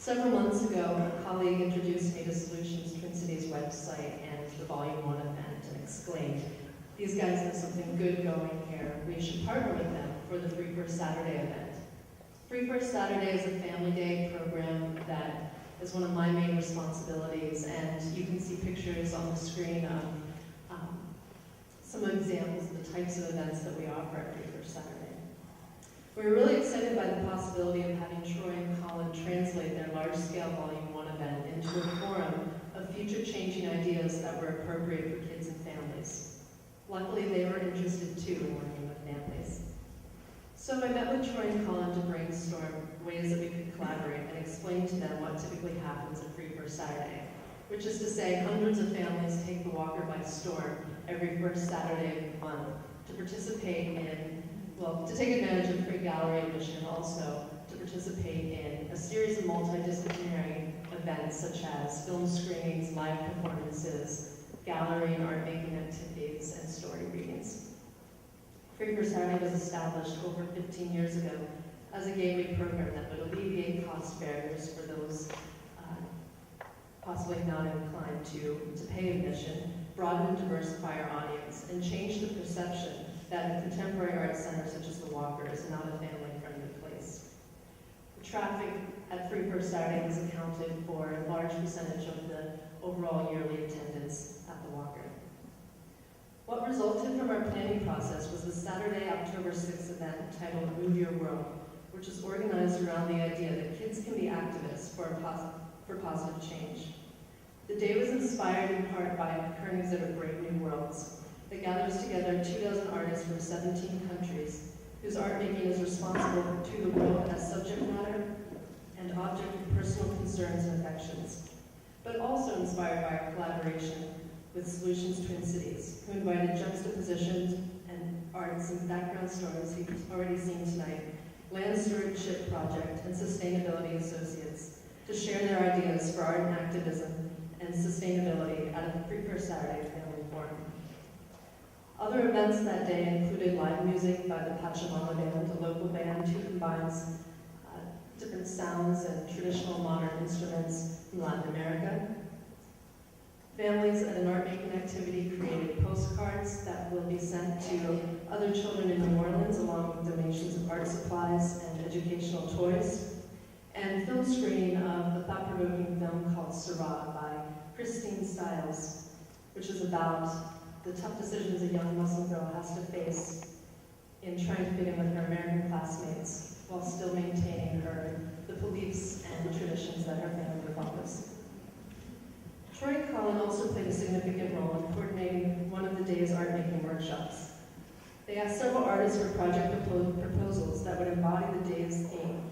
Several months ago, a colleague introduced me to Solutions Twin Cities website and the Volume 1 event and exclaimed, "These guys have something good going here. We should partner with them for the Free First Saturday event." Free First Saturday is a family day program that is one of my main responsibilities, and you can see pictures on the screen of some examples of the types of events that we offer at Free First Saturday. We were really excited by the possibility of having Troy and Colin translate their large-scale Volume 1 event into a forum of future-changing ideas that were appropriate for kids and families. Luckily, they were interested too in working with families. So I met with Troy and Colin to brainstorm ways that we could collaborate and explain to them what typically happens at Free First Saturday, which is to say hundreds of families take the walker by storm every first Saturday of the month to participate in, well, to take advantage of free gallery admission, and also to participate in a series of multidisciplinary events such as film screenings, live performances, gallery and art making activities, and story readings. Free First Saturday was established over 15 years ago as a gateway program that would alleviate cost barriers for those possibly not inclined to pay admission, broaden and diversify our audience, and change the perception that a contemporary art center such as the Walker is not a family-friendly place. The traffic at Free First Saturday has accounted for a large percentage of the overall yearly attendance at the Walker. What resulted from our planning process was the Saturday, October 6th event titled Move Your World, which is organized around the idea that kids can be activists for positive change. The day was inspired in part by a current exhibit, Brave New Worlds, that gathers together 24 artists from 17 countries, whose art making is responsible to the world as subject matter and object of personal concerns and affections, but also inspired by our collaboration with Solutions Twin Cities, who invited juxtapositions and arts and background stories you've already seen tonight, Land Stewardship Project, and Sustainability Associates to share their ideas for art and activism and sustainability at a Free First Saturday Family Forum. Other events that day included live music by the Pachamama Band, a local band who combines different sounds and traditional modern instruments from Latin America. Families at an art-making activity created postcards that will be sent to other children in New Orleans, along with donations of art supplies and educational toys. And film screening of a thought-provoking film called Syrah by Christine Stiles, which is about the tough decisions a young Muslim girl has to face in trying to fit in with her American classmates while still maintaining the beliefs and traditions that her family follows. Troy and Colin also played a significant role in coordinating one of the day's art-making workshops. They asked several artists for project proposals that would embody the day's theme.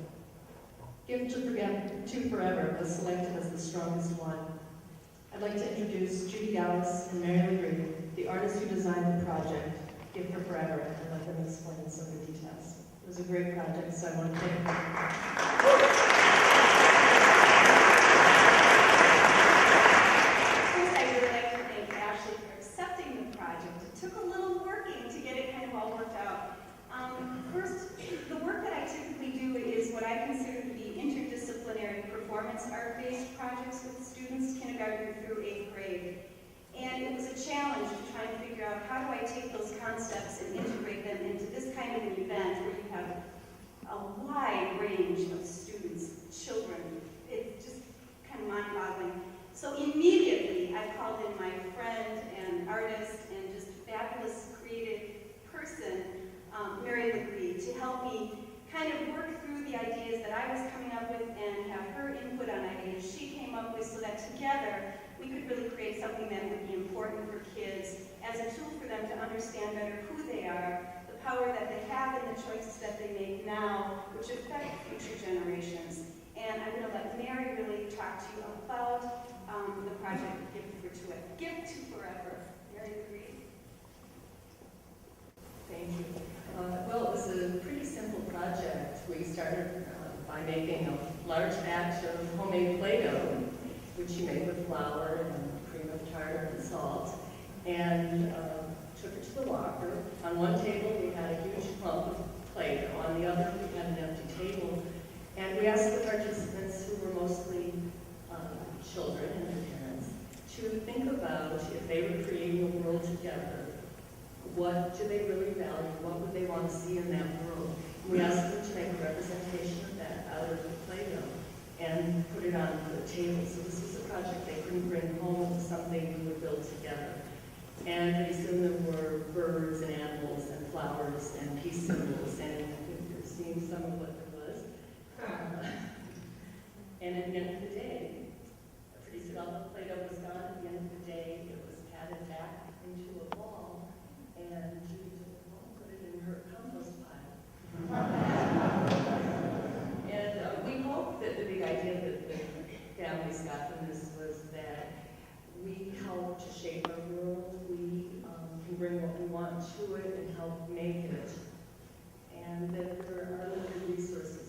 Gift to Forever was selected as the strongest one. I'd like to introduce Judy, Gallas, and Legris, the artists who designed the project, Gift for Forever, and let them explain some of the details. It was a great project, so I want to thank them. Art-based projects with students, kindergarten through 8th grade. And it was a challenge to try and figure out how do I take those concepts and integrate them into this kind of an event where you have a wide range of students, children. It's just kind of mind-boggling. So immediately I called in my friend and artist and just fabulous creative person, Legris, to help me kind of work through the ideas that I was coming up with and have her input on ideas she came up with so that together we could really create something that would be important for kids as a tool for them to understand better who they are, the power that they have in the choices that they make now, which affect future generations. And I'm going to let Mary really talk to you about the project Gift to Forever. Mary Legris. Thank you. Well, it was a pretty simple project. We started by making a large batch of homemade Play-Doh, which you make with flour and cream of tartar and salt, and took it to the walker. On one table, we had a huge clump of Play-Doh. On the other, we had an empty table. And we asked the participants, who were mostly what do they really value, what would they want to see in that world. We asked them to make a representation of that out of the Play-Doh and put it on the table. So this was a project they couldn't bring home, it was something we would build together. And pretty soon there were birds and animals and flowers and peace symbols, and I think you're seeing some of what there was. And at the end of the day, pretty soon all the Play-Doh was gone. At the end of the day, it was padded back into a ball, and Judy took the ball, put it in her compost pile. And we hope that the big idea that the families got from this was that we help to shape our world. We can bring what we want to it and help make it. And that there are limited resources